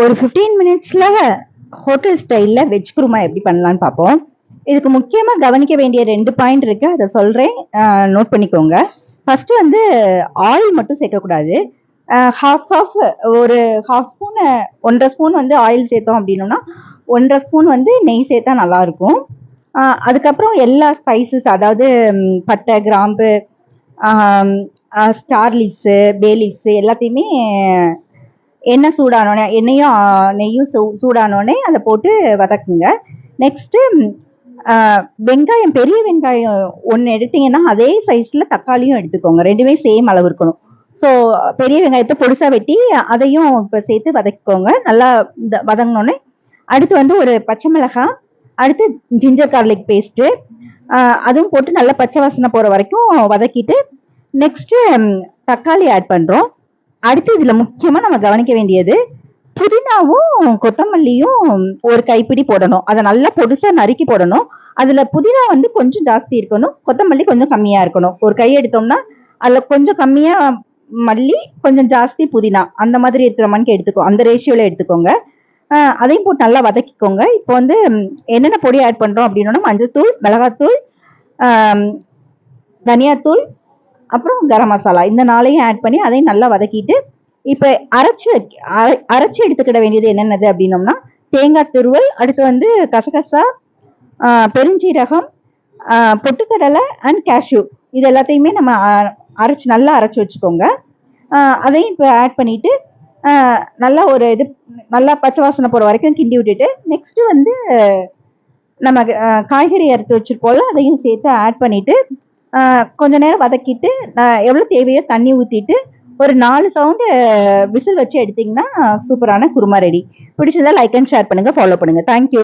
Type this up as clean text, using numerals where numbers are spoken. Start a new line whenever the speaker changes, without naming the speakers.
ஒரு 15 மினிட்ஸ்ல ஹோட்டல் ஸ்டைல்ல வெஜ் குருமா எப்படி பண்ணலாம்னு பார்ப்போம். இதுக்கு முக்கியமா கவனிக்க வேண்டிய 2 பாயிண்ட் இருக்கு, அதை சொல்றேன், நோட் பண்ணிக்கோங்க. ஃபர்ஸ்ட் வந்து ஆயில் மட்டும் சேர்க்கக்கூடாது. ஹாஃப் ஒரு ஹாஃப் ஸ்பூன் 1.5 ஸ்பூன் வந்து ஆயில் சேர்த்தோம் அப்படின்னோம்னா 1.5 ஸ்பூன் வந்து நெய் சேர்த்தா நல்லா இருக்கும். அதுக்கப்புறம் எல்லா ஸ்பைசஸ், அதாவது பட்டை, கிராம்பு, ஸ்டார் லீவ்ஸு, பே லீவ்ஸு எல்லாத்தையுமே எண்ணெய் சூடானோடனே, எண்ணெயும் நெய்யும் சூடானோடனே அதை போட்டு வதக்குங்க. நெக்ஸ்ட்டு வெங்காயம், பெரிய வெங்காயம் ஒன்று எடுத்தீங்கன்னா அதே சைஸில் தக்காளியும் எடுத்துக்கோங்க. ரெண்டுமே சேம் அளவு இருக்கணும். ஸோ பெரிய வெங்காயத்தை பொடிசா வெட்டி அதையும் இப்போ சேர்த்து வதக்கிக்கோங்க. நல்லா வதங்கினோடனே அடுத்து வந்து ஒரு பச்சை மிளகாய், அடுத்து ஜிஞ்சர் கார்லிக் பேஸ்ட்டு, அதுவும் போட்டு நல்லா பச்சை வாசனை போகிற வரைக்கும் வதக்கிட்டு நெக்ஸ்ட்டு தக்காளி ஆட் பண்ணுறோம். அடுத்து இதில் முக்கியமாக நம்ம கவனிக்க வேண்டியது புதினாவும் கொத்தமல்லியும் ஒரு கைப்பிடி போடணும். அதை நல்லா பொடுசா நறுக்கி போடணும். அதுல புதினா வந்து கொஞ்சம் ஜாஸ்தி இருக்கணும், கொத்தமல்லி கொஞ்சம் கம்மியா இருக்கணும். ஒரு கை எடுத்தோம்னா அதுல கொஞ்சம் கம்மியா மல்லி, கொஞ்சம் ஜாஸ்தி புதினா, அந்த மாதிரி இருக்கிற மாதிரி எடுத்துக்கோ, அந்த ரேஷியோல எடுத்துக்கோங்க. அதையும் போட்டு நல்லா வதக்கிக்கோங்க. இப்போ வந்து என்னென்ன பொடி ஆட் பண்றோம் அப்படின்னா மஞ்சள்தூள், மிளகாத்தூள், தனியாத்தூள், அப்புறம் கரம் மசாலா, இந்த 4ஐயும் ஆட் பண்ணி அதையும் நல்லா வதக்கிட்டு இப்ப அரைச்சு எடுத்துக்கிட வேண்டியது என்னென்னது அப்படின்னோம்னா தேங்காய் துருவல், அடுத்து வந்து கசகசா, பெருஞ்சீரகம், பொட்டுக்கடலை அண்ட் கேஷ்யூ, இது எல்லாத்தையுமே நம்ம நல்லா அரைச்சு வச்சுக்கோங்க. அதையும் இப்போ ஆட் பண்ணிட்டு நல்லா ஒரு இது நல்லா பச்சை வாசனை போகிற வரைக்கும் கிண்டி விட்டுட்டு நெக்ஸ்ட் வந்து நம்ம காய்கறி அறுத்து வச்சிருப்போம்ல அதையும் சேர்த்து ஆட் பண்ணிட்டு கொஞ்ச நேரம் வதக்கிட்டு எவ்வளோ தேவையோ தண்ணி ஊற்றிட்டு ஒரு 4 சவுண்டு விசில் வச்சு எடுத்தீங்கன்னா சூப்பரான குருமா ரெடி. பிடிச்சதா லைக் அண்ட் ஷேர் பண்ணுங்க, ஃபாலோ பண்ணுங்க. தேங்க்யூ.